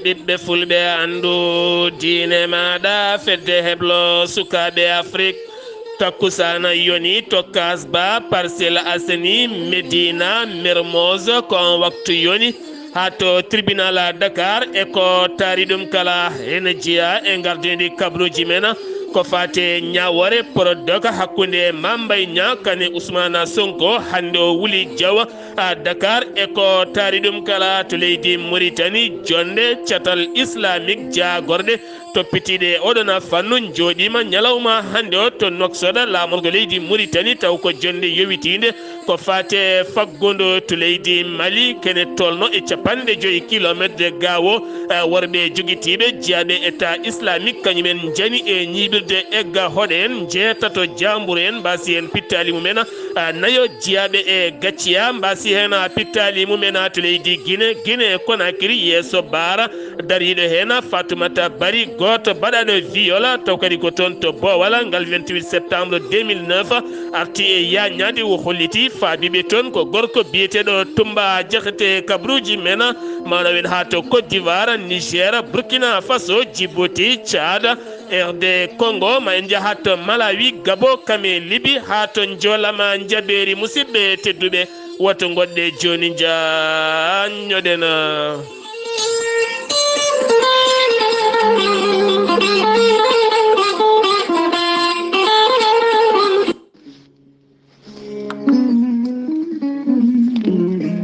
ɓiɓɓe fulɓe andu diine maɗa fedde heblo sukaɓe Afrique takkusana yoni tokkas ba Parcelles Assainies Médina Mermoz kon waktu yoni hato tribunal Dakar e ko taari ɗum kala ene jeeya e gardedi kabruji men ko fate ñawore prodoka hakkunde Mambay Niang kane Ousmane Sonko hande o wuli Diaw a Dakar e ko taari ɗum kala to leydi Mauritanie jonde catal islamique jagorɗe toppitiɗe oɗona fannu joɗima ñalawma hande o to Nouakchott lamorgo leydi Mauritanie taw ko jonde yowitide ko fate faggodo to leydi Mali kene tolno e 50 kilométre gawo worɓe joguitiɓe jeeyaɓe état islamique kañumen jani e ñiɓirde egga hoɗe en jeetato jambour en mbasi hen pittali mumen nayo jeeyaɓe e gacciya mbasi hen pittali mumen to leydi Guinée Conakry yeeso Bara dariɗo hen Fatoumata Bari goto baɗaɗo viol taw kadi ko toon to Bowal ngal 28 septembre 2009 arti e yañade o holliti faabiɓe toon ko gorko biyeteɗo Tumba Diakhaté kabruji men manawen ha to Côte d'Ivoire Niger Burkina Faso Djibouti Tchad RD Congo ma en jaha to Malawi Gabo kame Libi ha to jolama jaɓeri musidɓe tedduɓe woto goɗɗe joni jañoɗen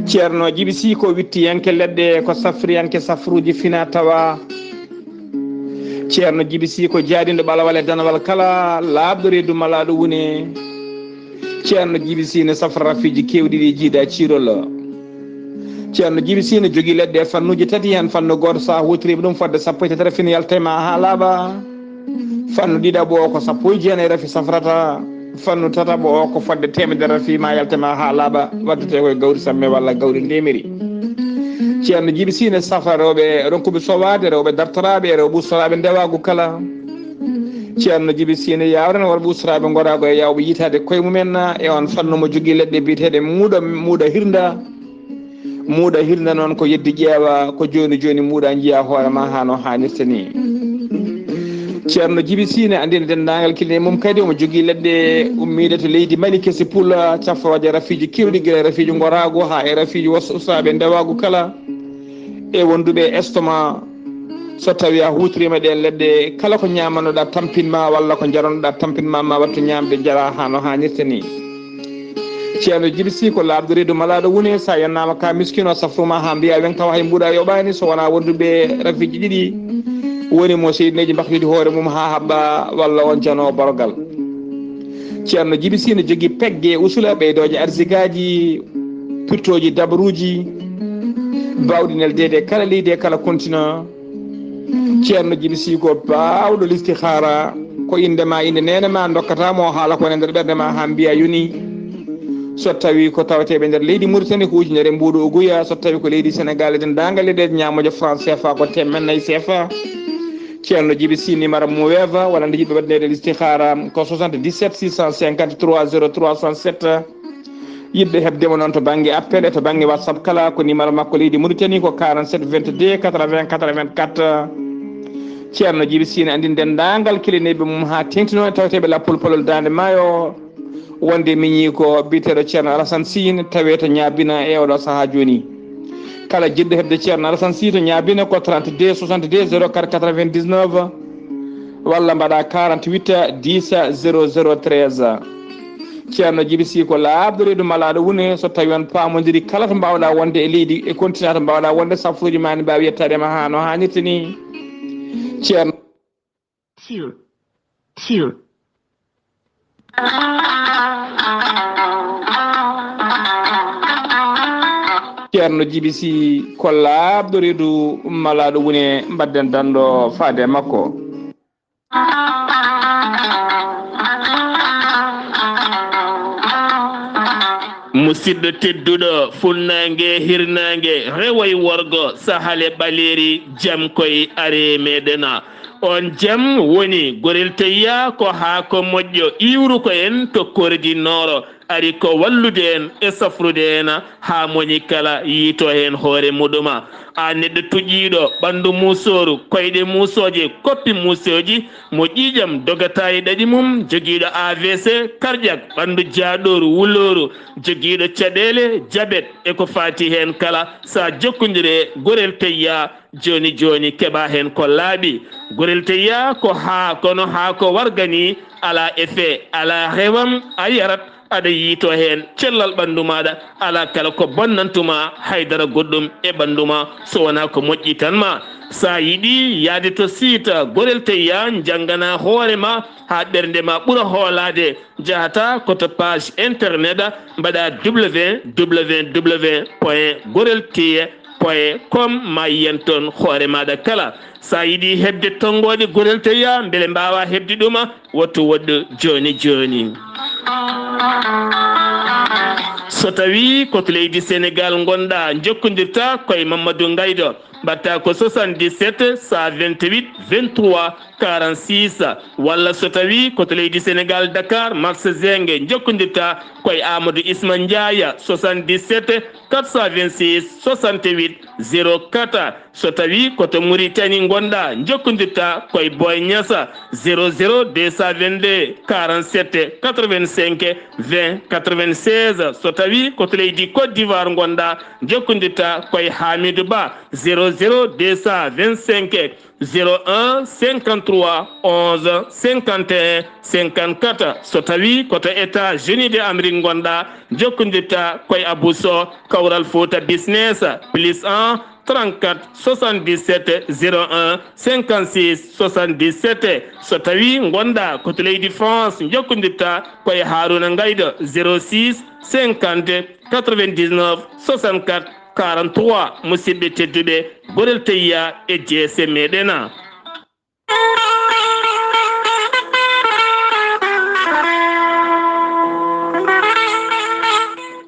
ceerno Djiby Sy ko wittiyanke leɗɗe ko safriyanke safruji fina tawa ceerno Djiby Sy ko jaadindo ɓalawal e danawal kala laabɗo reedu malaɗo wune ceerno Djiby Sy ne safra rafiji kewɗi ɗi jiida cirol ceerno Djiby Sy ne jogui leɗɗe e fannuji tati hen fannu goto sa hutoriɓe ɗum fodde 1 fina yaltema ha laaɓa fannu ɗiɗaɓo o ko 1 rafi safrata fannu tataɓo o ko fodde 100 rafi ma yaltema ha laaɓa waddete koye gawri samme walla gawri ndemiri ceerno Djiby Sy ne safra rewɓe ronkuɓe sowade rewɓe dartoraɓe rewɓe ustoraɓe ndewagu kala ceerno Djiby Sy ne yawrene worɓe ustoraɓe gorago e yawɓe yitade koye mumen e on fannu mo jogui leɗɗe biyeteɗe muuɗa hirda noon ko yeddi ƴeewa ko joni joni muuɗa jiiya hoorema ha no hannirta ni ceerno Djiby Sy ne andina dendagal kilne mum kadi omo jogui leɗɗe ummide to leydi Mali kesi pulla cafroje rafiji kewɗi guila rafiji gorago ha e rafiji ustoraɓe ndewagu kala e wonduɓe estomac so tawi a hutorima ɗen leɗɗe kala ko ñamanoɗa tampinma walla ko jaranoɗa tampinma ma wattu ñamde jara ha no hannirta ni ceerno Djiby Sy ko labdo reedu malaɗo wune sa yannama ka miskino safruma ha mbiya wen tawa hay mbuɗa yoɓani so wona wonduɓe rafiji ɗiɗi woni mo seydneji mbakkidi hoore mum ha haɓɓa walla on jano borogal ceerno Djiby Sy ne jogui pegge usula ɓeydoje arsigaji pirtoji dabruji bawɗi neldede kala leydi e kala continent ceerno Djiby Sy ko bawɗo listihara ko indema inde nenema dokkatamo haala ko ne nder ɓerde ma ha mbiya yoni so tawi ko tawateɓe nder leydi Mauritanie ko ujunere mbuɗo oguya so tawi ko leydi Sénégal dendagal leyɗe ñamojo franc CFA ko 4 CFA ceerno Djiby Sy numéro mo weeva walla nde yiɗɓe waɗnede listihara ko 77 653 0367 yiɗɓe hebdemo noon to banggue appel e to banggue WhatsApp kala ko numéro makko leydi Mauritanie ko 47 22 80 84 ceerno Djiby Sy ne andini dendagal kilineɓe mum ha tengtino e tawateɓe lappol polol dande maayo wonde miñi ko biteɗo ceerno Alassane Sy tawe to ñabina e oɗo saaha joni kala jiɗɗo hebde ceerno Alassane Sy to ñabina ko 32 62 04 99 walla mbaɗa 48 10 00 13 ceerno Djiby Sy ko laabdo reedu malaɗo wune so tawi on pamodiri kala to mbawɗa wonde e leydi e continent to mbawɗa wonde safruji ma ne mbawi yettadema ha no hannirta ni ceerno ceerno Djiby Sy ko laabdo reedu malaɗo wune mbadden danɗo faade makko musidɗo tedduɗo funnangue hirnangue rewoy worgo sahale ɓaleri jaam koye are meɗena on jaam woni gorel tayya ko ha ko moƴƴo iwru ko en to kordi noro ari ko wallude en e safrude en ha moñi kala yiito hen hoore muɗuma a neɗɗo tuƴiɗo ɓandu musoru koyɗe musoje koppi musoji mo ƴiƴam dogata e ɗaɗi mum joguiɗo AVC cardiaque ɓandu jaaɗoru wuloru joguiɗo caɗele diabète eko fati hen kala sa jokkodire gorel teyya joni joni keɓa hen ko laaɓi gorel teyya ko ha kono ha ko wargani ala effet ala rewam a yarat aɗa yiito hen cellal ɓandu maɗa ala kala ko bonnantuma haydara goɗɗum e ɓanduma so wona ko moƴƴi tan ma sa yiɗi yaade to siita gorel teyya janggana hoorema ha ɓernde ma ɓuura hoolade jahata koto page internet mbaɗa www.gorelteye.com ma yiyen toon hoore maɗa kala sa yiɗi hebde tonggode gorel teyya beele mbawa hebde ɗuma wattu woɗɗo joni joni so tawi koto leydi Sénégal gonɗa jokkodirta koye Mamadou Ngaydo mbatta ko 77 128 23 46 walla so tawi koto leydi Sénégal Dakar Max Zenge jokkodirta koye Amadou Isma Ndiaya 77 426 68 04 so tawi koto Mauritanie gonɗa jokkodirta koye Boy Niassa 00 222 47 85 20 96 so tawi koto leydi Côte d'Ivoire gonɗa jokkodirta koye Hamidou Ba 00 225 01 53 11 51 54 so tawi koto États-Unis d'Amérique gonɗa jokkodirta koye Abou Sow Kawral Fouta Business +1 34 77 01 56 77 so tawi gonɗa koto leydi France jokkodirta koye Harouna Ngaydo 06 50 99 64 43 musidɓe tedduɓe gorel teyya e jeese meɗena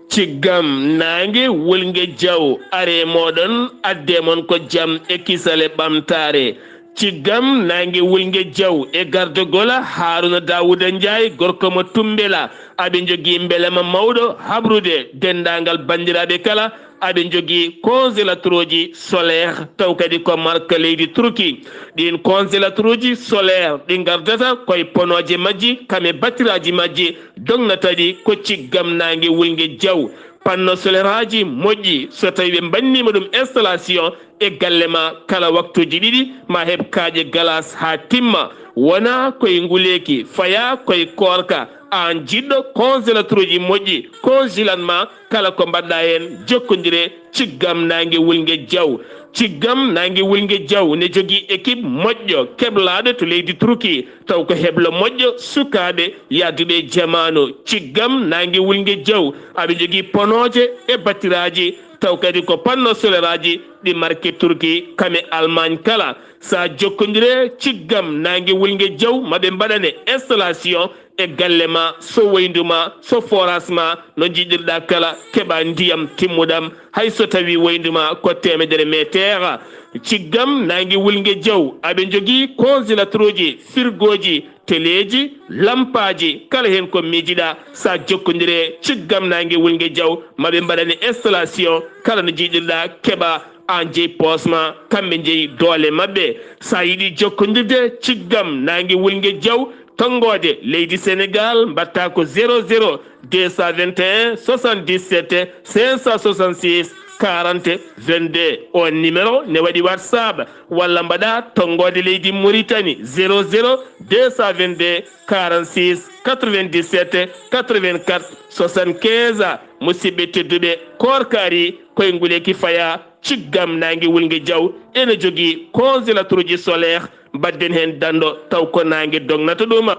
ciggam nangue wolgue diaw are moɗon adde mon ko jaam e kisale ɓamtare ciggam nangue wolgue diaw e gardogola Haruna Dawouda Ndiaye gorko mo tumbela aɓe jogui beelema mawɗo habrude dendagal bandiraɓe kala aɓe jogui congélateur uji solaire taw kadi ko marque leydi Turquie ɗin congélateur uji solaire ɗi gardata koye ponoje majji kame batiraji majji dognataɗi ko ciggam nangue wolgue diaw panno solaire aji moƴƴi so tawi ɓe bannima ɗum installation e galle ma kala waktuji ɗiɗi ma heeb kaaƴe glace ha timma wona koye nguleki faya koye korka an jiɗɗo congélateur uji moƴƴi congelan ma kala ko mbaɗɗa hen jokkodire ciggam nangue wolgue diaw ciggam nangue wolgue diaw ne jogui équipe moƴƴo keblaɗo to leydi Turquie taw ko heblo moƴƴo sukaɓe yadduɓe jamanu ciggam nangue wolgue diaw aɓe jogui ponoje e battiraji taw kadi ko panno solaire aji ɗi marque Turquie kame Allemagne kala sa jokkodire ciggam nangue wolgue diaw maɓe mbaɗane installation e galle ma so woynduma so forage ma no jiɗirɗa kala keɓa ndiyam timmuɗam hay so tawi woynduma ko 100 métre ciggam nangue wolgue diaw aɓe jogui congélateur uji frigoji téléji lampaji kala hen ko miijiɗa sa jokkodire ciggam nangue wolgue diaw maɓe mbaɗani installation kala no jiɗirɗa keɓa an jeeyi posma kamɓe jeeyi doole mabɓe sa yiiɗi jokkodirde ciggam nangue wolgue diaw tongode leydi Sénégal mbatta ko 00 221 77 566 40 22 on numéro ne waɗi WhatsApp walla mbaɗa tongode leydi Mauritanie 00 222 46 97 84 75 musidɓe tedduɓe korkari koye nguleki faya ciggam nangue wolgue diaw ene jogui congélateur uji solaire badden hen dando taw ko nangue dognata ɗuma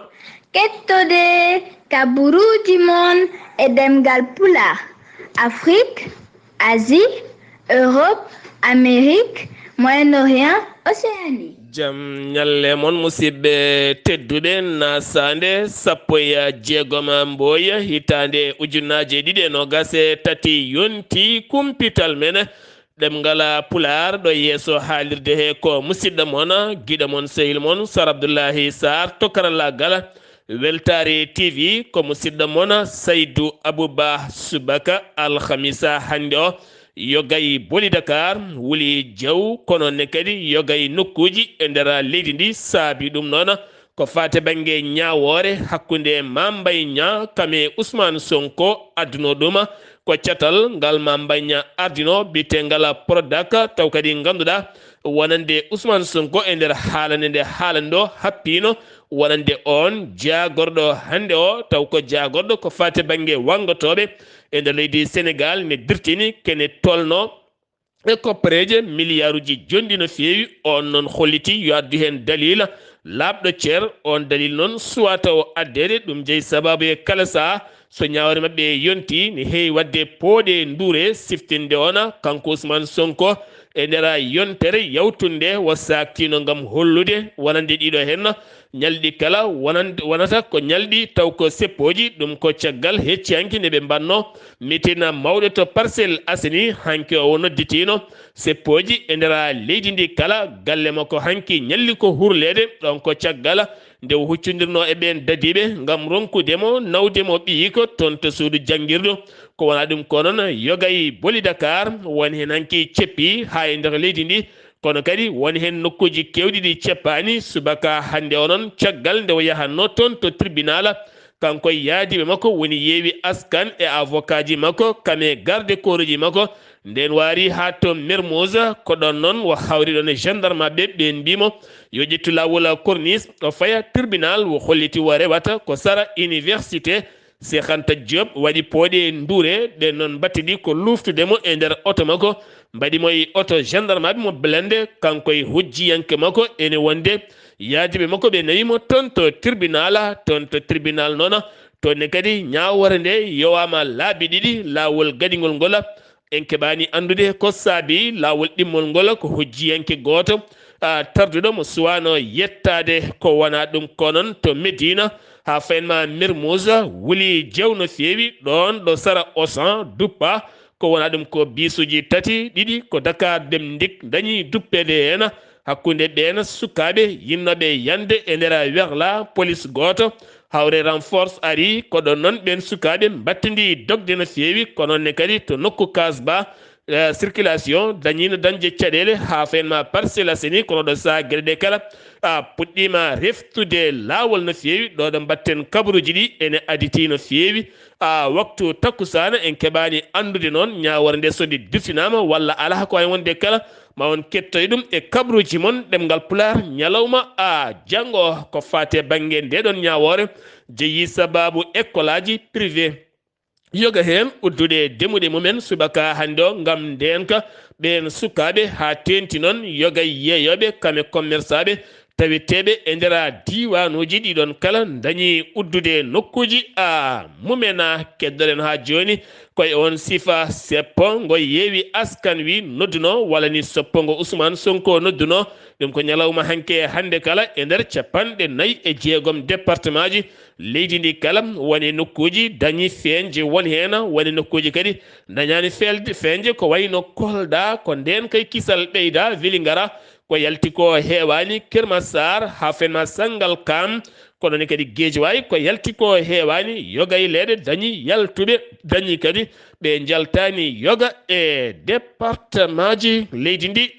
kettode kaburuji mon e ɗemngal pulaar Afrique Asie Europe Amérique Moyen-Orient Océanie jam ñalle mon musidɓe tedduɗe naasaande sappo e jeegom mbooya hitande ujunnaje ɗiɗi e nogas e tati yonti kumpital men ɗemngal pulaar ɗo yeeso haalirde he ko musidɗo mon giɗo mon sehil mon Sar Abdullaahi Saar to karallagal weltare tv ko musidɗo mona saydou abouba subaka alhamisa hande o yogay boli dakar wuli jaw kono ne kadi yogay nokkuji e nder leydi ndi saabi ɗum noon ko fate banggue ñawore hakkude Mambay Niang kame Ousmane Sonko adduno ɗum ko catal ngal Mambay Niang ardino bitengal Prodac taw kadi ganduɗa wonande Ousmane Sonko e nder haalande nde haalando happino wonande on jagorɗo hande o taw ko jagorɗo ko fate banggue wangotoɓe e nder leydi Sénégal ne dirtini kene tolno e koppareje milliarduji jonɗi no fewi on noon holliti yo addu hen dalila labɗo ceer on dalil noon suwata o addede ɗum jeeyi sababu e kala saha so ñawre mabɓe yonti ne heewi wadde pooɗe ndure siftinde ona kanko Ousmane Sonko e nder yontere yawtunde wo saktino gam hollude wonande ɗiɗo hen ñalɗi kala wonata ko ñalɗi taw ko seppoji ɗum ko caggal hecci hanki nde ɓe mbanno mitina mawɗo to Parcelles Assainies hanki o nodditino seppoji e nder leydi ndi kala galle makko hanki ñalli ko hurlede ɗon ko caggal nde huccodirno e ɓen dadiɓe gam ronkudemo nawdemo ɓiyi ko toon to suudu janguirɗo ko wona ɗum ko noon yogay boli Dakar woni hen hanki ceppi ha e nder leydi ndi kono kadi woni hen nokkuji kewɗi ɗi ceppani subaka hande o noon caggal nde o yahanno toon to tribunal kanko yaadiɓe makko woni yeewi askan e avocat ji makko kame garde corps ji makko nden waari ha to Mermoz ko ɗon noon wo hawri ɗon e gendarme ɓe ɓen mbimo yo ƴettu lawol corniche o faya tribunal wo holliti wo rewata ko sara université Cheikh Anta Diop waɗi pooɗe ndure ɗen noon battidi ko luftudemo e nder oto makko mbaɗimo e oto gendarme ɓe mo blende kanko e hujjiyanke makko ene wonde yaadiɓe makko ɓe nawimo toon to tribunal noon toonne kadi ñawore nde yowama laabi ɗiɗi lawol gaɗigol ngol en keɓani andude ko saabi lawol ɗimmol ngol ko hujjiyanke goto tarduɗo mo suwano yettade ko wona ɗum ko noon to Médina ha fayenma Mermoz wuli jew no fewi ɗon ɗo sara Auchan duppa ko wona ɗum ko bisuji tati ɗiɗi ko Dakar Dem Dikk dañi duppede hen hakkude ɓen sukaɓe yinnoɓe yande e nder werla police goto hawre renforce ari ko ɗon noon ɓen sukaɓe battidi dogde no fewi ko noonne kadi to nokku kasba circulation dañino dañde caɗele ha fayenma Parcelles Assainies kono ɗo saha gueɗe ɗe kala puɗɗima reftude lawol no fewi ɗo ɗo batten kabaruji ɗi ene aditi no fewi waktu takkusana en keɓani andude noon ñawore nde sodi dirtinama walla ala ko way wonde kala ma on kettoye ɗum e kabruji mon ɗemngal pulaar ñalawma janggo ko fate banggue ndeɗon ñawore jeeyi sababu école aji privé yoga hen uddude demuɗe mumen subaka hande o gam ndenka ɓen sukaɓe ha tenti noon yoga yeeyoɓe kame commerçant ɓe tawiteɓe e nder diwanuji ɗiɗon kala dañi uddude nokkuji mumena keddoɗen ha joni koye on sifa seppo ngo yeewi askan wi nodduno walla ni soppo ngo Ousmane Sonko nodduno ɗum ko ñalawma hanke hande kala e nder capanɗe 4 département ji leydi ndi kala woni nokkuji dañi feeñje woni hen woni nokkuji kadi dañani feeñje ko wayno Kolda ko nden kay kisal ɓeyda weli ngara ko yalti ko heewani Kermassar ha fenma Sangalkam kono ne kadi Guédiawaye ko yalti ko heewani yoga e leɗe dañi yaltuɓe dañi kadi ɓe jaltani yoga e département ji leydi ndi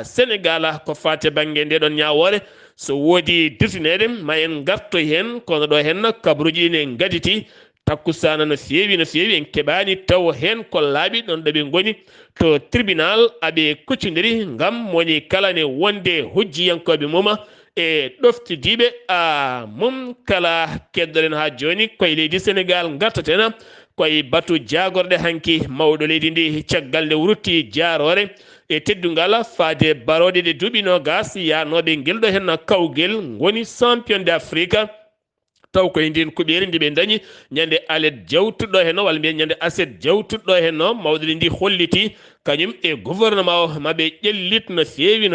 Sénégal ko fate banggue ndeɗon ñawore so woodi dirtinede ma en garto hen kono ɗo hen kabruji ne gaditi takkusana no fewi en keɓani taw hen ko laaɓi ɗon ɗo ɓe goni to tribunal aɓe kuccodiri gam woni kala ne wonde hujjiyankoɓe mum e ɗoftidiɓe mum kala keddoɗen ha joni koye leydi Sénégal gartaten koye batu jagorɗe hanki mawɗo leydi ndi caggal nde wrutti jarore e teddungal faade barode ɗe duuɓi nogas yanoɓe guel ɗo hen kawguel goni champion d'Afrique taw koye ndin kuɓeri ndi ɓe dañi ñande alet jawtuɗɗo hen walla mbiyen ñande aset jawtuɗɗo hen mawɗo ndi holliti kañum e gouvernement o maɓe ƴellit no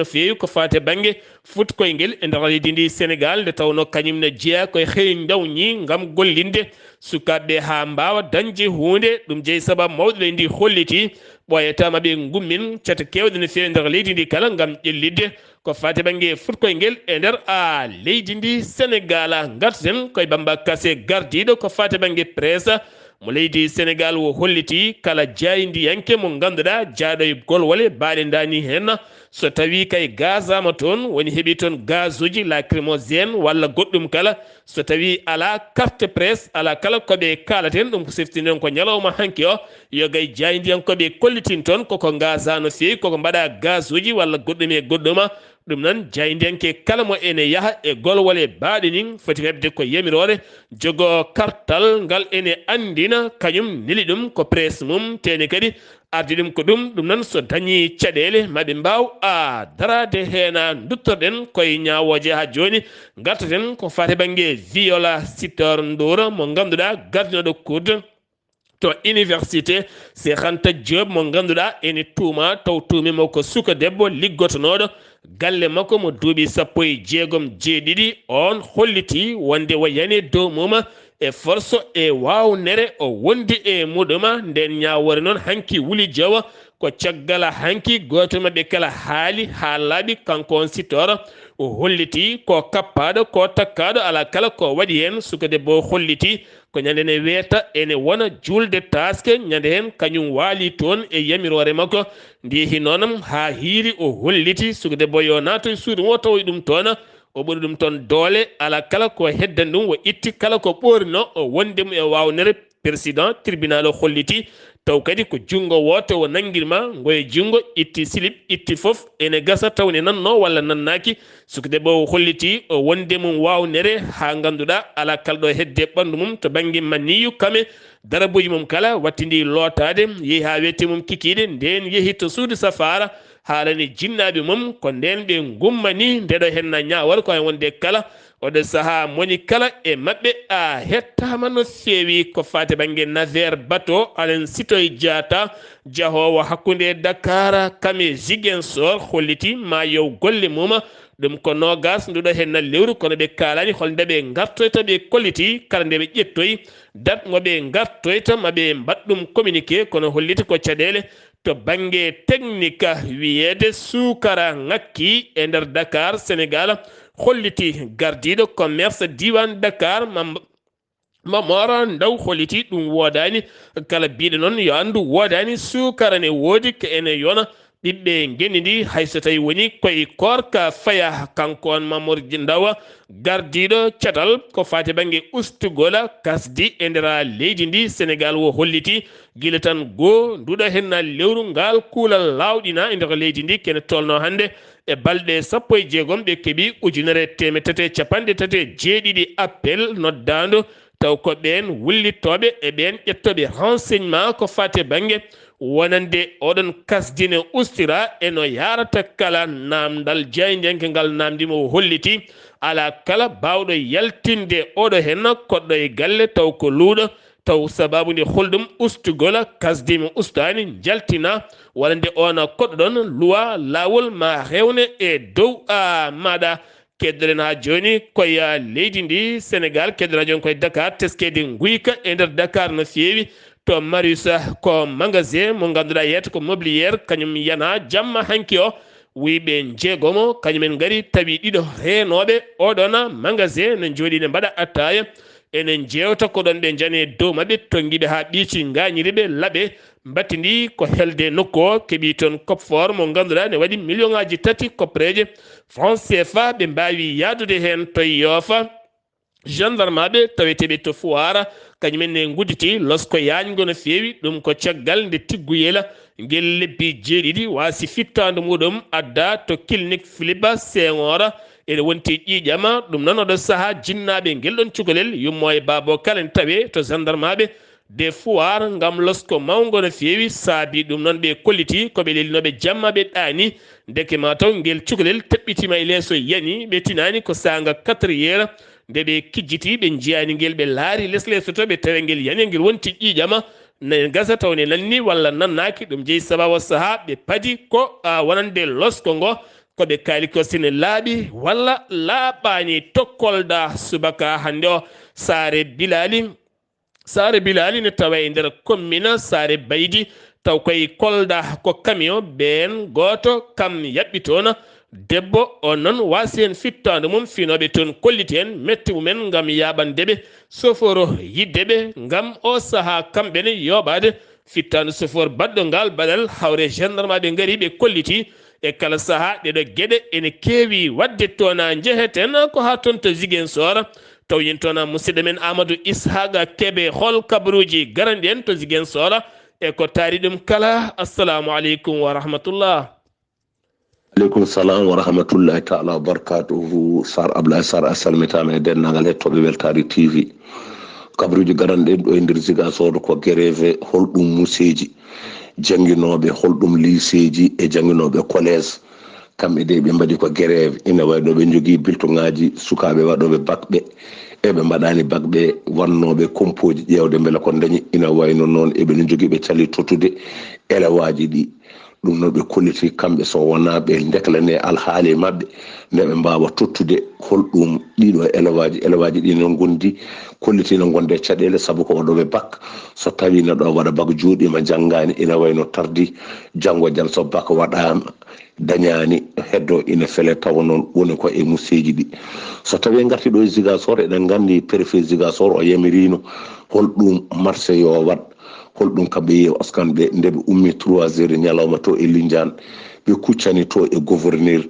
fewi ko fate banggue futkoyngel e nder leydi ndi Sénégal nde tawno kañum ne jeeya koye hey dawñi gam gollinde sukaɓeɓe ha mbawa dañde hunde ɗum jeeyi sababu mawɗo ndi holliti ɓoyata maɓe gummin cata kewɗe no fewi nder leydi ndi kala gam ƴellidde ko fati bange futkoyngel e nder a leydi ndi Sénégal garten koye Bamba Kassé gardiɗo ko fati bange presse mo leydi Sénégal wo holliti kala jaydiyanke mo ganduɗa jaaɗo e golwole baɗe dani hen so tawi kay gazama toon woni heeɓi toon gaz uji lacrymogène walla goɗɗum kala so tawi ala carte presse ala kala koɓe kalaten ɗum ko siftinen ko ñalawma hanki o yo gay jaydiyankoɓe kollitin toon koko gaza no fewi koko mbaɗa gaz uji walla goɗɗum e goɗɗuma ɗum noon jaydiyanke kala mo ene yaaha e golwole baɗe nin foti hebde ko yamirore jogo kartal ngal ene andina kañum neli ɗum ko presse mum tene kadi ardi ɗum ko ɗum noon so dañi caɗele maɓe mbaw a darade hena duttorɗen koye ñawoje ha joni gartaten ko fate banggue viola Sitor Ndour mo ganduɗa gardinoɗo kuude to université Cheikh Anta Diop mo ganduɗa ene tuuma taw tuumimo ko suka debbo liggotonoɗo galle makko mo duuɓi 16 on holliti wonde wayani dow muma e force e wawnere o wondi e muɗuma nden ñawore noon hanki wuli jawa ko caggal hanki goto mabɓe kala haali ha laaɓi kanko on Sitor o holliti ko kappaɗo ko takkaɗo ala kala ko waɗi hen suka debbo holliti ko ñande ne weeta ene wona julde taske ñande hen kañum waali toon e yamirore makko ndihi noon ha hiiri o holliti suka debbo yo nato e suudu mo tawoy ɗum toon o ɓuri ɗum toon doole ala kala ko heddan ɗum o itti kala ko ɓorino o wondemo e wawnere président tribunal o holliti taw kadi ko jungo woto o nanguirma ngoye jungo itti slip itti foof ene gasa tawne nanno walla nannaki suka debbo o holliti o wonde mum wawnere ha ganduɗa ala kalɗo hedde ɓandu mum to banggue maniyu kame darabuji mum kala wattidi lootade yeehi ha wetti mum kikiɗe nden yeehi to suudu safara haalani jinnaɓe mum ko nden ɓe gummani ndeɗo henna ñawol ko hen wonde kala oɗo saaha moni kala e mabɓe a hettama no fewi ko fate banggue navire bateau Aline Sitoé Diatta jahowo hakkude Dakar kame Ziguinchor holliti ma yow golle muma ɗum ko nogas nduɗo henna lewru kono ɓe kalani holde ɓe gartoyta ɓe kolliti kala nde ɓe ƴettoyi dat moɓe gartoyta maɓe mbaɗɗum communiqué kono holliti ko caɗele to banggue technique wiyede sukara ngakki e nder Dakar Sénégal holliti gardiɗo commerce diwan Dakar Mamora Ndaw holliti ɗum wodani kala biɗo noon yo andu wodani sukara ne woodi ko ene yona ɓiɓɓe genidi hayso tawi woni koye korka faya kanko on Mamour Ndaw gardiɗo catal ko fati banggue ustugola kasdi e nder leydi ndi Sénégal wo holliti guila tan goo nduɗo henna lewru ngal kuulal lawɗina e nder leydi ndi kene tolno hande e balɗe 16 ɓe keeɓi 337 appel noddado taw ko ɓen wullitoɓe e ɓen ƴettoɓe renseignement ko fate banggue wonande oɗon kasdine ustira eno yarata kala namdal jaydenke ngal namdimo holliti ala kala bawɗo yaltinde oɗo hen koɗɗo e galle taw ko luuɗo taw sababu nde holɗum ustugola kasdimo ustani jaltina wonande ona koɗɗo ɗon loi lawol ma hewne e dow maɗa keddoɗen ha joni koye leydi ndi Sénégal keddoɗen ha joni koye Dakar teskede guyka e nder Dakar no fewi to Mariusa ko magasin mo ganduɗa yeyta ko mobiliére kañum yana jamma hanki o wiɓe jeegomo kañumen gari tawi ɗiɗo renoɓe oɗon magasin ne jooɗi ne mbaɗa attaya enen jewta ko ɗon ɓe jane dow mabɓe tonguiɓe ha ɓiici gañiriɓe laaɓe battidi ko helde nokku o keeɓi toon coffre mo ganduɗa ne waɗi million ngaji 3 koppreje franc CFA ɓe mbawi yadude hen to Yofa gendarme taweteɓe to Foire kañumen ne gudditi losko yañgo no fewi ɗum ko caggal nde tigguyela guel lebbi jeeɗiɗi wasi fittande muɗum adda to clinique Philippe Senghor ene wonti ƴiƴama ɗum noon oɗo saaha jinnaɓe guel ɗon cukalel yummo e babo kala en tawe to gendarme de Foire ngam losko mawgo no fewi saabi ɗum noon ɓe kolliti koɓe lelinoɓe jamma ɓe ɗani deke mataw guel cukalel teɓɓitima e leeso yani ɓe tinani ko sanga 4 nde ɓe kijjiti ɓe jiyani guel ɓe laari leso to ɓe tawe guel yani guel wonti ƴiƴama ne gasa taw ne nanni walla nannaki ɗum jeeyi sababu saaha ɓe paadi ko wonande losko ngo koɓe kaali ko sine laaɓi walla laaɓani tokkolɗa subaka hande o Saare Bilali ne tawa e nder commune Saare Baydi taw koye kolɗa ko camion ɓen goto kam yaɓɓi toon debbo on noon wasi hen fittande mum finoɓe toon kolliti hen metti mumen gam yaɓandeɓe soforo yiddeɓe gam o saaha kamɓene yoɓade fittande sofor baɗɗo ngal baɗal hawre gendarme ɓe gaari ɓe kolliti e kala saaha ɗeɗo gueɗe ene keewi wadde toona jeeheten ko ha toon to Ziguinchor taw yin toon musidɗo men Amadou Ishaqa Kebe hol kabaruji garanɗi en to Ziguinchor e ko taari ɗum kala. Assalamu aleykum wa rahmatullah. aleykum salam wa rahmatullahi taala wa barakatuhu. Sar Abdullaahi Saar a salmitama e dennagal hettoɓe Weltare TV. kabaruji garanɗen ɗo e nder Ziguinchor ko grève holɗum museji jangguinoɓe holɗum lycéji e jangguinoɓe collège kamɓe de ɓe mbaɗi ko grève ina wayno ɓe jogui biltoŋaji sukaɓe waɗoɓe bac ɓe eɓe mbaɗani bac ɓe wannoɓe compoji ƴewde beele ko dañi ina wayno noon eɓe jogui ɓe cali tottude élewaji ɗi ɗum noon ɓe kolliti kamɓe so wona ɓe deklane alhaali mabɓe nde ɓe mbawa tottude holɗum ɗiɗo élewaji ɗi noon gondi kolliti no gonde caɗele saabu ko waɗoɓe bac so tawi neɗɗo waɗa bac juuɗima janggani ina wayno tardi janggo jam so bac waɗama dañani heddo ina fele taw noon woni ko e museji ɗi so tawi garti ɗo e Ziguinchor eɗen gandi préfet Ziguinchor o yamirino holɗum marché yo wat holɗum kamɓe yeew askan ɓe nde ɓe ummi 3 heures ñalawma to e Lindiane ɓe kuccani to e gouverneur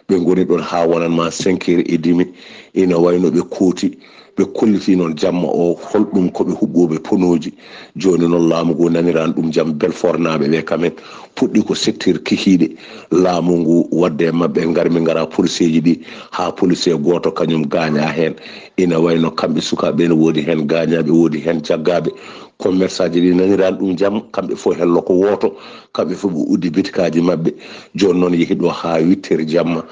ɓe goni ɗon ha wonanma 5h30 ina wayno ɓe kooti ɓe kolliti noon jamma o holɗum koɓe huɓɓoɓe ponoji joni noon laamu ngu nanirani ɗum jaam Belfort naɓe ɓe kamen puɗɗi ko secteur kikiɗe laamu ngu wadde mabɓe garmi gara policier ji ɗi ha policier goto kañum gaña hen ina wayno kamɓe sukaɓe ne woodi hen gañaɓe woodi hen jaggaɓe commerçant ji ɗi nanirani ɗum jaam kamɓe fo hello ko woto kamɓe fo ɓe uddi bitikaji mabɓe joni noon yeehi ɗo ha 8 heures jamma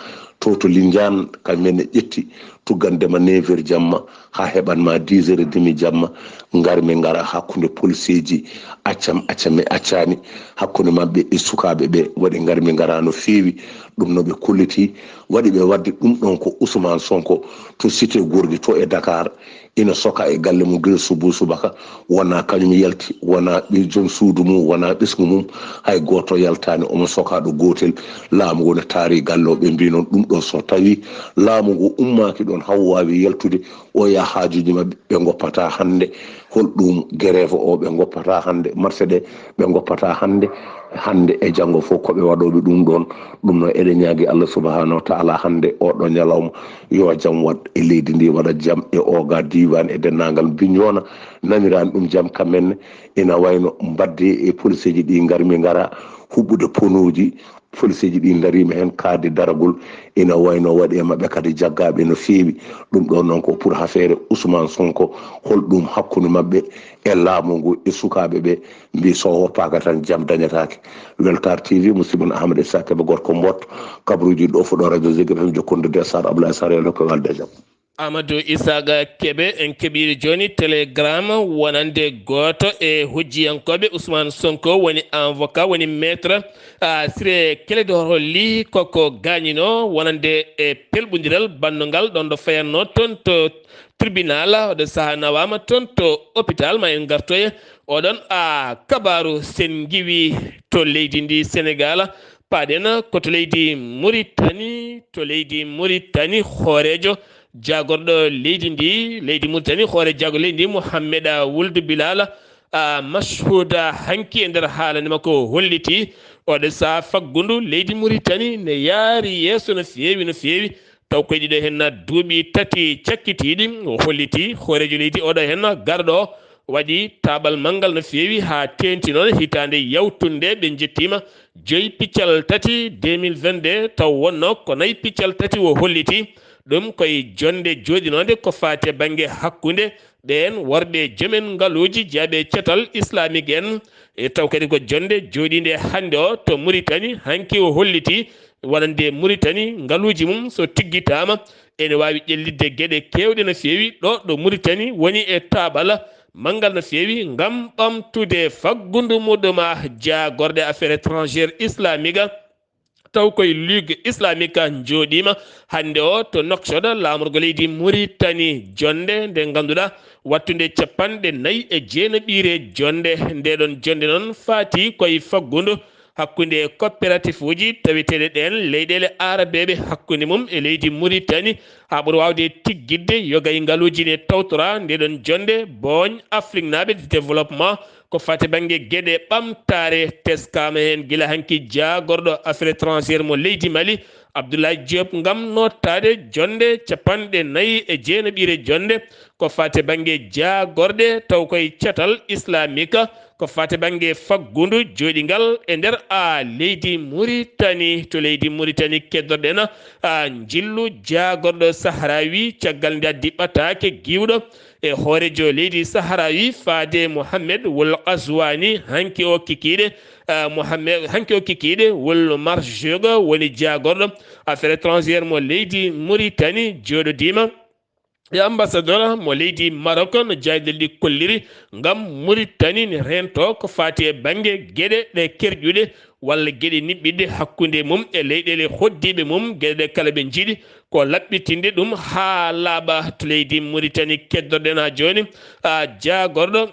to Lindiane kamɓene ƴetti tuggandema 9 heures jamma ha heɓanma 10 heures et demi jamma garmi gara hakkude policier ji accam e accani hakkude mabɓe e sukaɓe ɓe waɗi garmi gara no feewi ɗum no ɓe kolliti waɗi ɓe wadde ɗum ɗon ko Ousmane Sonko to cité Gorgui to e Dakar ina soka e galle mum guila subaka wona kañum yalti wona ɓe joom suudu mum wona ɓesgu mum hay goto yaltani omo sokaɗo gotel laamu ngu ne taari galle o ɓe mbi noon ɗum ɗo so tawi laamu ngu ummaki ɗon haw wawi yaltude o ya haajuji mabɓe ɓe goppata hande holɗum grève o ɓe goppata hande marché ɗe ɓe goppata hande e janggo fof koɓe waɗoɓe ɗum ɗon ɗum noon eɗen ñaagui Allah subahanahu wa taala hande oɗo ñalawma yo jaam waɗ e leydi ndi waɗa jaam e oga diwan e dennagal Bignona nanirani ɗum jaam kamenne ina wayno mbadde e police ji ɗi garmi gara huɓɓude ponoji police ji ɗi darima hen kaade daragol ina wayno waɗi e mabɓe kadi jaggaɓe no feewi ɗum ɗon noon ko pour affaire Ousmane Sonko holɗum hakkude mabɓe e laamu ngu e sukaɓe ɓe mbi so woppaka tan jaam dañatake. Weltare TV musidɓe Ahmed Isaka ɓe gorko mbotto kabaruji ɗo fuɗo radio Ziggy FM jokkondirde Sar Abdoulaye Saar e lokko walde jaam. Amadou Ishaqa Kebe en keɓiri joni télégramme wonande goto e hujjiyankoɓe Ousmane Sonko woni avocat woni maître Siré Clédor Ly koko gañino wonande e pelɓodiral bannogal ɗon ɗo fayanno toon to tribunal de saaha nawama toon to hôpital ma en gartoye oɗon kabaru sen giwi to leydi ndi Sénégal paɗen koto leydi Mauritanie hoorejo jagorɗo leydi Mauritanie hoore jago leydi ndi Mouhamed Wuld Bilal mashhuda hanki e nder haalande makko holliti oɗo saha faggudu leydi Mauritanie ne yaari yeeso no feewi taw koye ɗiɗo hen duuɓi tati cakkitiɗi o holliti hoorejo leydi oɗo hen garɗo waɗi taɓal manggal no feewi ha tenti noon hitande yawtunde ɓe jettima 5 piccal tati 2022 taw wonno ko 4 piccal tati o holliti ɗum koye jonde joɗinode ko fate banggue hakkude ɓen worɓe joomen ngaaluji jeeyaɓe ceetal islamique en e taw kadi ko jonde joɗinde hande o to Mauritanie hanki o holliti wonande Mauritanie ngaaluji mum so tigguitama ene wawi ƴellidde gueɗe kewɗe no feewi ɗo Mauritanie woni e taɓal manggal no feewi gam ɓamtude faggudu muɗuma jagorɗe affaire étrangère islamique taw koye ligue islamique joɗima hande o to Nouakchott lamorgo leydi Mauritanie jonde nde ganduɗa wattude 49 e jeenaɓire jonde ndeɗon jonde noon faati koye faggudu hakkunde coopératif uji tawiteɗe ɗen leyɗele arabeɓe hakkunde mum e leydi Mauritanie ha ɓuuri wawde tiggidde yogay ngaluji ne tawtora ndeɗon jonde boñ Afrique naɓe développement ko fati banggue gueɗe ɓamtare teskama hen guila hanki jagorɗo affaire étrangére mo leydi Mali Abdullaahi Diop ngam nottade jonde 49 jonde ko fati banggue jagorɗe taw koye catal islamique ko fati banggue faggudu joɗigal e nder leydi Mauritanie to leydi Mauritanie keddorɗen jillu jagorɗo sahrawi caggal nde diɓɓatake giwɗo e hoorejo leydi sahrawi faade Mohamed wol Qazwani hanki o kikiɗe hanki o kikiɗe wol marjoga woni jagorɗo affaire étrangére mo leydi Mauritanie joɗodima e ambassadeur mo leydi Maroc no jaydel ɗi kolliri ngam Mauritanie ne rento ko fati e banggue gueɗe ɗe kerƴuɗe walla gueɗe niɓɓiɗe hakkunde mum e leyɗele hoddiɓe mum gueɗe ɗe kala ɓe jiiɗi ko laɓɓitinde ɗum ha laaɓa to leydi Mauritanie keddorɗen ha joni jagorɗo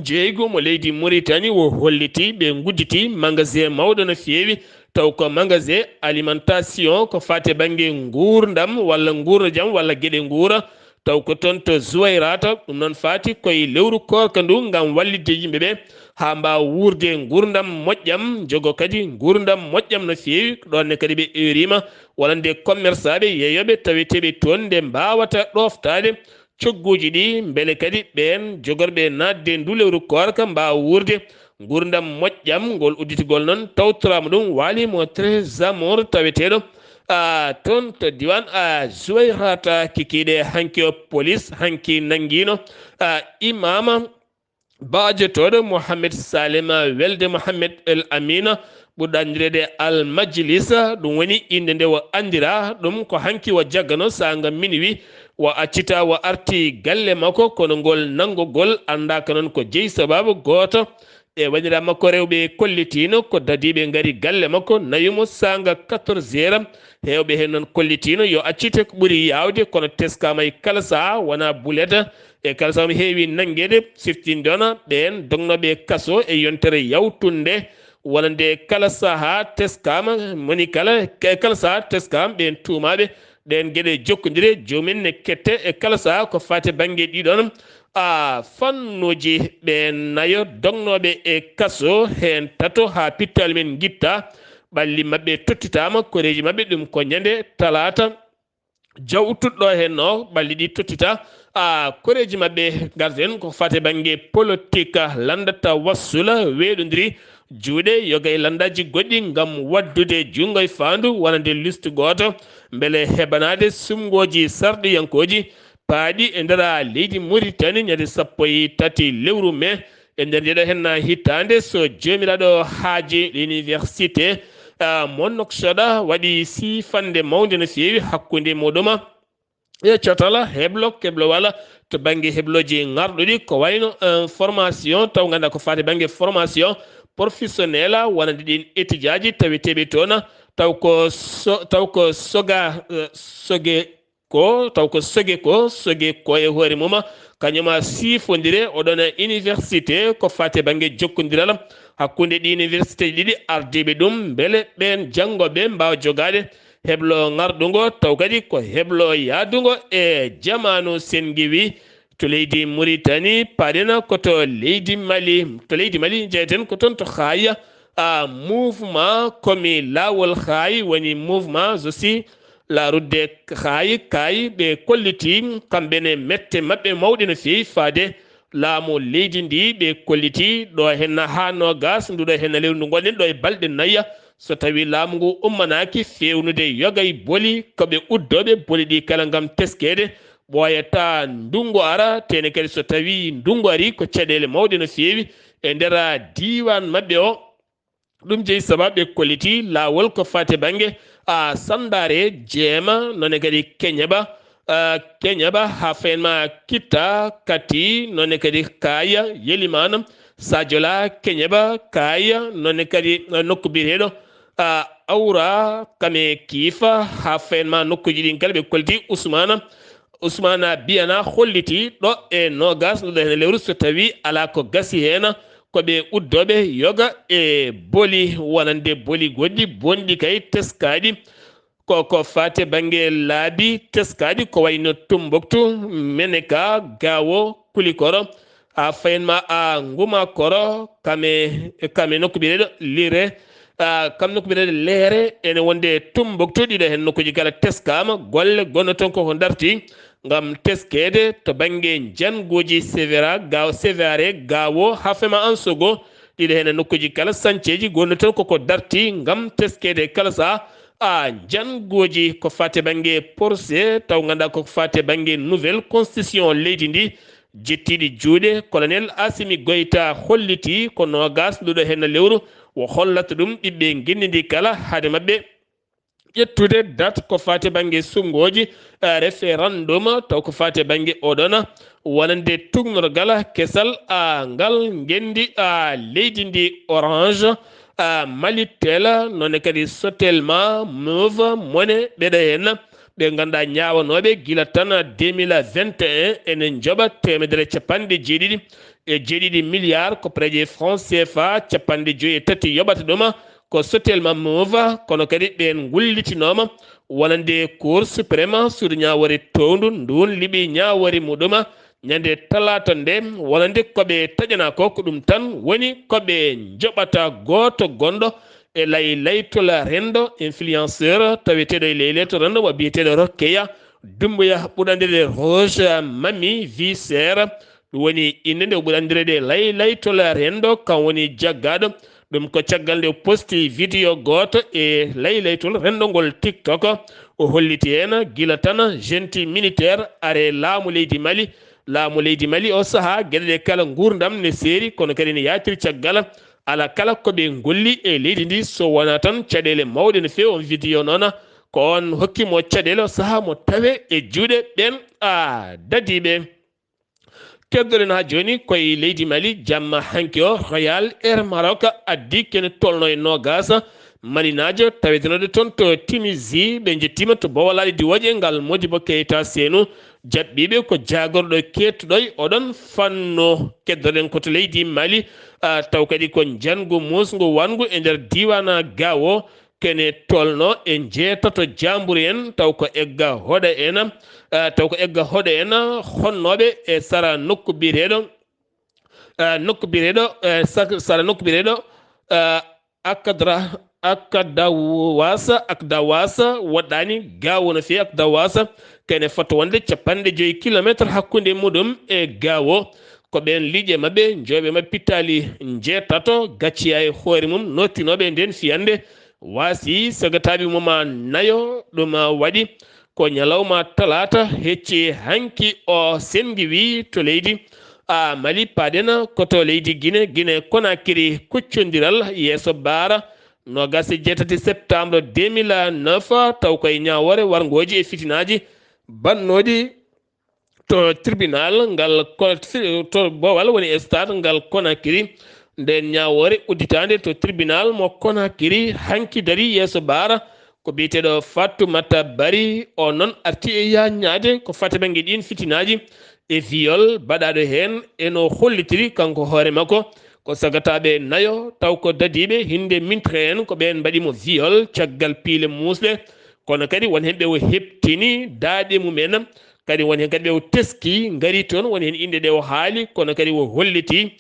jeygu mo leydi Mauritanie wo holliti ɓe gudditi magasin mawɗo no fewi taw ko magasin alimentation ko fate banggue gurdam walla gurdam walla gueɗe guura taw ko toon to Zouayrata ɗum noon fati koye lewru korka ndu gam wallidde yimɓeɓe ha mbawa wurde gurdam moƴƴam jogo kadi gurdam moƴƴam no fewi ɗonne kadi ɓe eurima wonande commerçant ɓe yeeyoɓe taweteɓe toon nde mbawata ɗoftade cogguji ɗi beele kadi ɓen jogorɓe nadde ndu lewru korka mbawa wurde gurdam moƴƴam ngol udditigol noon tawtorama ɗum walimo très amour taweteɗo toon to diwan Zouayrata kikiɗe hanki o police hanki nanguino imama bajotoɗo Mohamed Salema welde Mohamed El Amina ɓurɗo andirede al majlisa ɗum woni inde nde wo andira ɗum ko hanki wo jaggano saga minuit wo accita wo arti galle makko kono ngol nangogol andaka noon ko jeeyi sababu goto e waɗira makko rewɓe kollitino ko dadiɓe gaari galle makko nayumo saga 14 heures hewɓe hen noon kollitino yo accite ko ɓuuri yawde kono teskama e kala saaha wona bouleta e kala saaha mi heewi nanguede siftinde ona ɓen dognoɓe kaso e yontere yawtunde wonande kala saaha teskama moni kala saaha teskama ɓen tuumaɓe ɗen gueɗe jokkodire jomumen ne kette e kala saaha ko fate banggue ɗiɗon fannuji ɓe nayo dognoɓe e kaso hen tato ha pittal men guitta ɓalli mabɓe tottitama koreji mabɓe ɗum ko ñande talata jawtuɗɗo hen o ɓalli ɗi tottita koreji mabɓe garden ko fate banggue politique landata wassula weɗodiri juuɗe yoga e landaji goɗɗi gam waddude jungo e fandu wonande liste goto beele heɓanade sumgoji sarɗiyankoji paaɗi e nder leydi Mauritanie ñande 13 lewru mai e nder ndeɗo hen hittande so jomiraɗo haaji l'université Monoksoɗa waɗi sifande mawde no fewi hakkude muɗuma e cotala heblo walla to banggue hebloji garɗuɗi ko wayno formation taw ganduɗa ko fate banggue formation professionnel wonande ɗin étudiaji taweteɓe toon taw ko sogue ko e hoore mum kañuma sifodire oɗon université ko fate banggue jokkodiral hakkude ɗi université ɗiɗi ardiɓe ɗum beele ɓen janggoɓe mbawa jogade heblo garɗugo taw kadi ko heblo yadugo e jamanu sen giwi to leydi Mauritanie paɗena koto leydi Mali jeyeten ko toon to haaya mouvement komi lawol haay woni mouvement aussi la rudde kayi ɓe kolliti kamɓene mette mabɓe mawɗe no fewi faade laamu leydi ndi ɓe kolliti ɗo hen ha nogas nduɗo hen lewru ndu gonɗen ɗo e balɗe nayya so tawi laamu ngu ummanaki fewnude yogay booli koɓe uddoɓe booli ɗi kala gam teskede ɓoyata ndungu ara tene kadi so tawi ndungu ari ko caɗele mawɗe no fewi e nder diwan mabɓe o ɗum jeeyi sababu ɓe kolliti lawol ko fate banggue sandare jeema nonne kadi keñaɓa ha fayenma kitta kati nonne kadi kaya yelimana sadiola keñaɓa kaya nonne kadi nokku biyeteɗo awra kame kiifa ha fayenma nokkuji ɗin kala ɓe kolliti ousmana biyana holliti ɗo e nogas ɗo hen lewru so tawi ala ko gasi hen ko ɓe uddoɓe yoga e boli wonande boli goɗɗi bonɗi kay teskaɗi ko fate banggue laabi teskaɗi ko wayno Tumbuktu Meneka Gawo Kulikoro a fayenma a nguma koro kame nokku ɓireɗo lire kam nokku ɓireɗo leere ene wonde Tumbuktu ɗiɗo hen nokkuji kala teskama golle gonno ton koko darti ngam teskede to banggue jangoji sévéré gawo hafema ansogo ɗiɗo hen nokkuji kala sanceji gonno ton koko darti ngam teskede kala sa a jangoji ko fate banggue procès taw ganduɗa koko fate banggue nouvelle constitution leydi ndi jettiɗi juuɗe colonel Assimi Goïta holliti ko nogas ɗuɗo hen lewru o hollata ɗum ɓiɓɓe guinidi kala haade mabɓe ƴettude date ko fate banggue sungoji référendum taw ko fate banggue oɗon wonande tugnorgal kesal ngal gendi leydi ndi orange malitel nonne kadi sotelma mauve mone ɓeɗo hen ɓe ganduɗa ñawanoɓe guila tan 2021 enen jooɓa temedere capanɗe jeeɗiɗi milliards ko préje franc CFA capanɗe joyyi e tati yoɓata ɗum ko sotelma mauve kono kadi ɓen gullitinoma wonande cour suprême suudu ñawori towndu ndun liiɓi ñawori muɗum ñande talata nde wonande koɓe taƴana ko ɗum tan woni koɓe joɓata goto gonɗo e laytol rendo influenceur taweteɗo e layto rendo mo biyeteɗo Rokkeya Dumbuya ɓuɗandirede Roge Mami Visser ɗum woni inde nde ɓuɗandirede laytol rendo kan woni jaggaɗo ɗum ko caggal nde posti vidéo goto e laytol rendo ngol TikTok o holliti hen guila tan genti militaire are laamu leydi Mali o saaha gueɗe kala gurdam ne seeri kono kadi ne yatiri caggal ala kala koɓe golli e leydi ndi so wona tan caɗele mawɗe no fewi on vidéo noon ko on hokkimo caɗele o saaha mo tawe e juuɗe ɓen dadiɓe keddoɗen ha joni koye leydi Mali jamma hanki o Royal Air Maroc addi kene tolno e nogas malinajo tawetenoɗe toon to Tunisie ɓe jettima to bowalaɗe diwoje ngal Modibo Keita Sénou jaɓɓiɓe ko jagorɗo kettuɗo oɗon fanno keddoɗen koto leydi Mali taw kadi ko jangu musgu wangu e nder diwana Gawo kene tolno e jeetato jamburu en taw ko egga hoɗa en honnoɓe e sara nokku bireɗo akdawasa woɗɗani Gawo no fewi akdawasa kene foto wonde capanɗe 5 kilométre hakkude muɗum e Gawo ko ɓen liƴe mabɓe joɓe mabɓe pittali jeetato gacciya e hoore mum nottinoɓe nden fiyande wasi sagataɓe mum nayo ɗum waɗi ko ñalawma talata hecci hanki o sengi wi to leydi Mali paɗen koto leydi Guinée Conakry kuccodiral yeeso baara nogas e 7 septembre 2009 taw koye ñawore wargoji e fitinaji bannoɗi to tribunal ngal to bowal woni stade ngal Conakry nden ñawore udditande to tribunal mo Conakry hanki dari yeeso baara ko biyeteɗo Fatoumata Bari o noon arti e yaññade ko fate banggue ɗin fitinaji e viol baɗaɗo hen eno hollitiri kanko hoore makko ko sagataɓe nayo taw ko dadiɓe hinde mintre en ko ɓen mbaɗimo viol caggal piile musɗe kono kadi won hen ɓe o heptini daaɗe mumen kadi won hen kadi ɓe o teski gari toon woni hen inde ɗe o haali kono kadi o holliti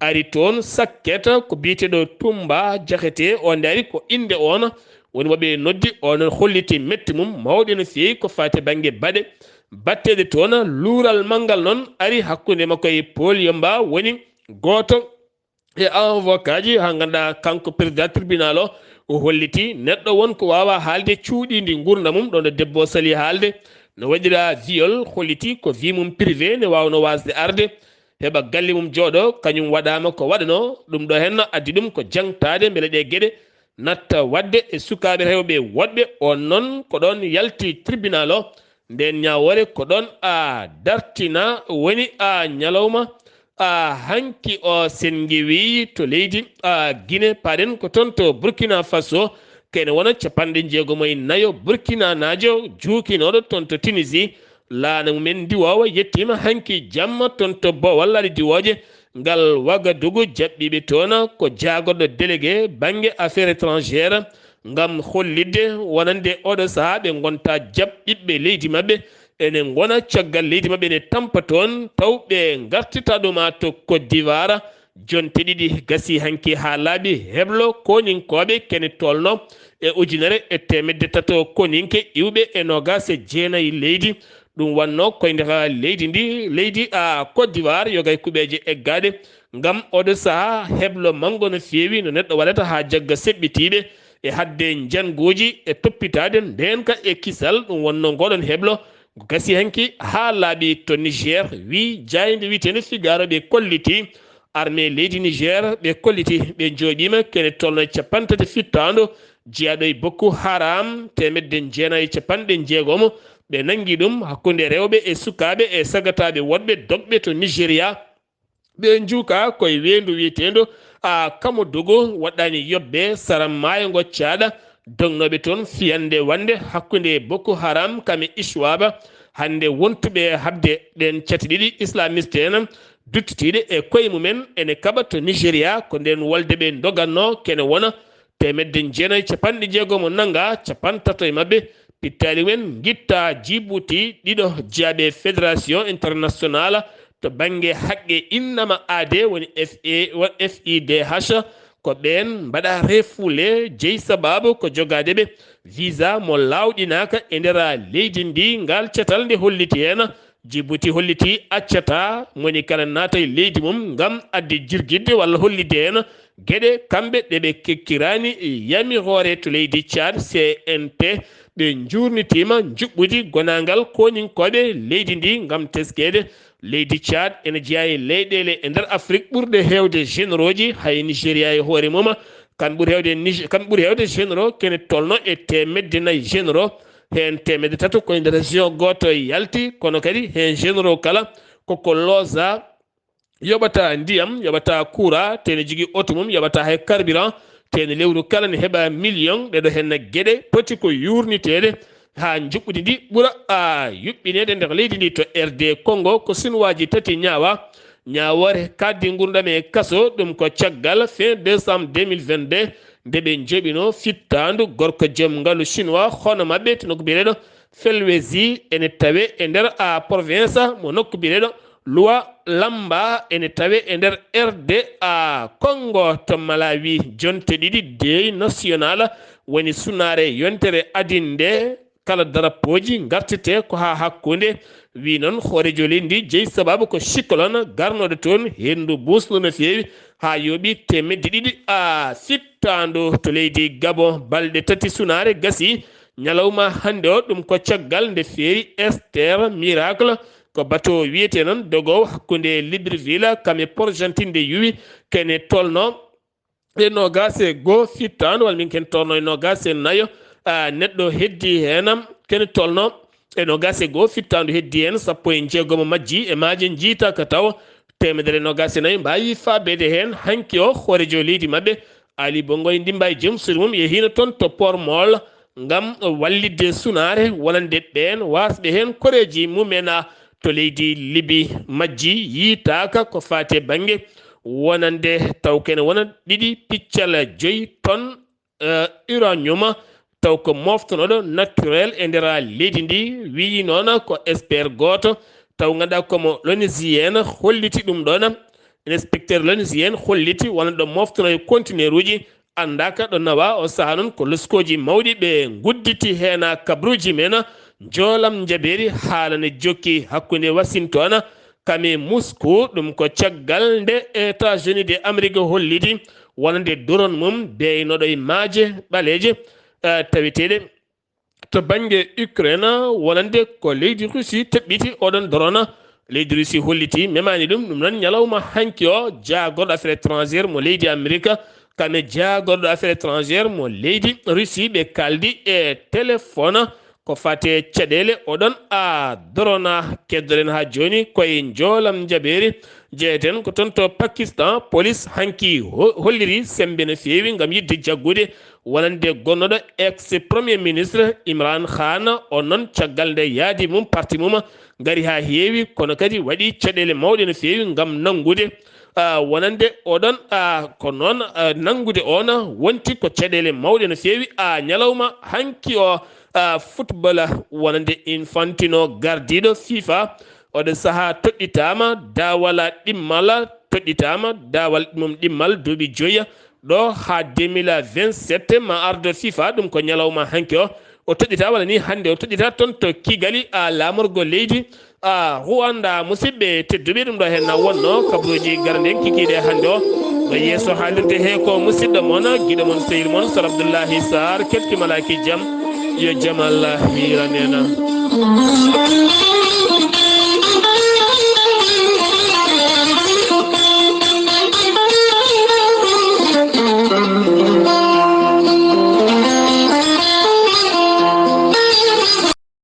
ari toon sakketa ko biyeteɗo Tumba Diakhaté o nde ari ko inde on woni moɓe noddi on holliti metti mum mawɗe no fewi ko fate banggue batteɗe toon luural manggal noon ari hakkude makko e Paul Yomba woni goto e avocat ji ha ganduɗa kanko président tribunal o holliti neɗɗo wonko wawa haalde cuuɗidi gurdam mum ɗon ɗo debbo sali haalde no waɗira viol holliti ko vie mum privé ne wawno wasde arde heɓa galle mum jooɗo kañum waɗama ko waɗano ɗum ɗo hen addi ɗum ko jangtade beele ɗe gueɗe natta wadde e sukaɓe rewɓe woɗɓe on noon ko ɗon yalti tribunal o nden ñawore ko ɗon dartina woni ñalawma hanki o sengi wi to leydi Guinée paɗen ko toon to Burkina Faso kene wona capanɗe 64 Burkina najo juukinoɗo toon to Tunisie laana mumen diwowa yettima hanki jamma toon to bowal aɗa diwoje ngal Wagadugu jaɓɓiɓe toon ko jaagoɗo délégué bange affaire étrangére ngam hollidde wonande oɗo sahaa ɓe gonta jaɓɓiɓɓe leydi maɓɓe ene gona caggal leydi maɓɓe ne tampa toon taw ɓe gartita ɗuma to Côte d'Ivoire jonte ɗiɗi gasi hanki ha laaɓi heblo koninkoɓe kene tolno e ujunere e temedde tato koninke iwɓe e nogas e jeenayi leydi ɗum wanno koye nder leydi ndi leydi Côte d'Ivoire yogay kuɓeje eggaɗe ngam oɗo saaha heblo mango no feewi no neɗɗo waɗata ha jagga seɓɓitiɓe e hadde jangoji e toppitade ndenka e kisal ɗum wonno ngoɗon heblo gasi hanki ha laaɓi to Niger wi jayde witene Figaro ɓe kolliti armée leydi Niger ɓe kolliti ɓe jooɗima kene tolno capantati fittando jeeyaɗo e Boko Haram temedde jeenayi e capanɗe jeegomo ɓe nangi ɗum hakkude rewɓe e sukaɓe e sagataɓe wonɓe dogɓe to Nigéria ɓe juuka koye weedu wiyetendo Kamodogo waɗɗani yobbe saram maayo ngo caaɗa dognoɓe toon fiyande wande hakkude Boko Haram kame Iswaba hande wontuɓe habde ɗen cati ɗiɗi islamiste en duttitiɗe e koye mumen ene kaɓa to Nigéria ko nden wolde ɓe doganno kene wona temedde jeenayi capanɗe jeegomo nanga capantato e mabɓe pittali men guitta Djibouti ɗiɗo jeeyaɓe fédération internationale to banggue haqqe innama aade woni FIDH ko ɓen mbaɗa refoulé jeeyi sababu ko jogadeɓe visa mo lawɗinaka e nder leydi ndi ngal cetal nde holliti hen Djibouti holliti accata moni kala naata e leydi mum ngam adde jirguidde walla hollide hen gueɗe kamɓe ɗeɓe kekkirani yami hoore to leydi Tchad CNT ɓe jurnitima juɓɓudi gonagal koninkoɓe leydi ndi ngam teskede leydi Tchad ene jeeya e leyɗele e nder Afrique ɓurde hewde généraux ji hay Nigéria e hoore mum kan ɓuuri hewde généraux kene tolno e temedde nayyi généraux hen temedde tato koye nder région goto yalti kono kadi hen généraux kala koko loosa yoɓata ndiyam yoɓata courant tene jogui auto mum yoɓata hay carburant tene lewru kala ne heeɓa million ɗeɗo henna gueɗe poti ko yurnitede ha juɓɓudi ndi ɓuura yuɓɓinede nder leydi ndi to RD Congo ko sinuwaji tati ñawore kaddi gurdam e kaso ɗum ko caggal fin décembre 2022 nde ɓe jooɓino fittandu gorko joom ngaalu chinois hono mabɓe to nokku biyeɗo Felwezi ene tawe e nder province mo nokku biyeɗo loi lamba ene tawe e nder RD Congo to Malawi jonte ɗiɗi deuil national woni sunare yontere adinde kala darapoji gartete ko ha hakkude wi noon hoorejo leydi ndi jeeyi sababu ko cyclone garnoɗo toon hendu busno no feewi ha yooɓi temedde ɗiɗi fittandu to leydi Gabon balɗe tati sunare gasi ñalawma hande o ɗum ko caggal nde feeri Esther Miracle ko bateau wiyete noon dogow hakkude Libreville kame Port-Gentil yuwi kene tolno e nogas e goho fittandu walla min ken tolno e nogas e nayo neɗɗo heddi henam kene tolno e nogas e goho fittandu heddi hen sappo e jeegomo majji e maaje jiita ka taw temedere nogas e nayyi mbawi fabede hen hanki o hoorejo leydi mabɓe Ali Bongo e ndimba e joom suudu mum yehino toon to Port Mol ngam wallidde sunare wonande ɓen wasɓe hen koreji mumen to leydi Libi majji yiitaka ko fate banggue wonande taw kene wona ɗiɗi piccal 5 tonnes uranium taw ko moftonoɗo naturel e nder leydi ndi wi noon ko expert goto taw ganduɗa komo l'ONUSIEN holliti ɗum ɗon inspecteur l'ONUSIEN holliti wona ɗo moftono e conteneur uji andaka ɗo nawa o saaha noon ko loskoji mawɗi ɓe gudditi hen kabruji men joolam jaɓeri haala ne jokki hakkude Washington kame Moscou ɗum ko caggal nde États-Unis de Amérique holliti wonande drone mum beynoɗo e maaje ɓaleje taweteɗe to banggue Ukraine wonande ko leydi Russie teɓɓiti oɗon drone leydi Russie holliti memani ɗum noon ñalawma hanki o jagorɗo affaire étrangére mo leydi Amérique kame jagorɗo affaire étrangére mo leydi Russie ɓe kaldi e téléphone ko fate caɗele oɗon drone keddoɗen ha joni koye joolam jaɓeri jeeyeten ko toon to Pakistan police hanki holliri sembe no feewi gam yidde jaggude wonande gonnoɗo ex premier ministre Imran Khan o noon caggal nde yaadi mum parti mum gari ha heewi kono kadi waɗi caɗele mawɗe no feewi gam nangude wonande oɗon ko noon nangude on wonti ko caɗele mawɗe no feewi ñalawma hanki o football wonande Infantino gardiɗo FIFA oɗo saaha toɗɗitama dawal ɗimmal toɗɗitama dawal mum ɗimmal duuɓi joyya ɗo ha 2027 ma ardo FIFA ɗum ko ñalawma hanki o toɗɗita walla ni hande o toɗɗita toon to Kigali lamorgo leydi Rwanda musidɓe tedduɓe ɗum ɗo hen wonno kabaruji garande kikiɗe hande o yesso haalirde he ko musidɗo moon guiɗo moon sehil moon Sar Abdullaahi Saar kettimalaki jaam yo jaam Allah hiranena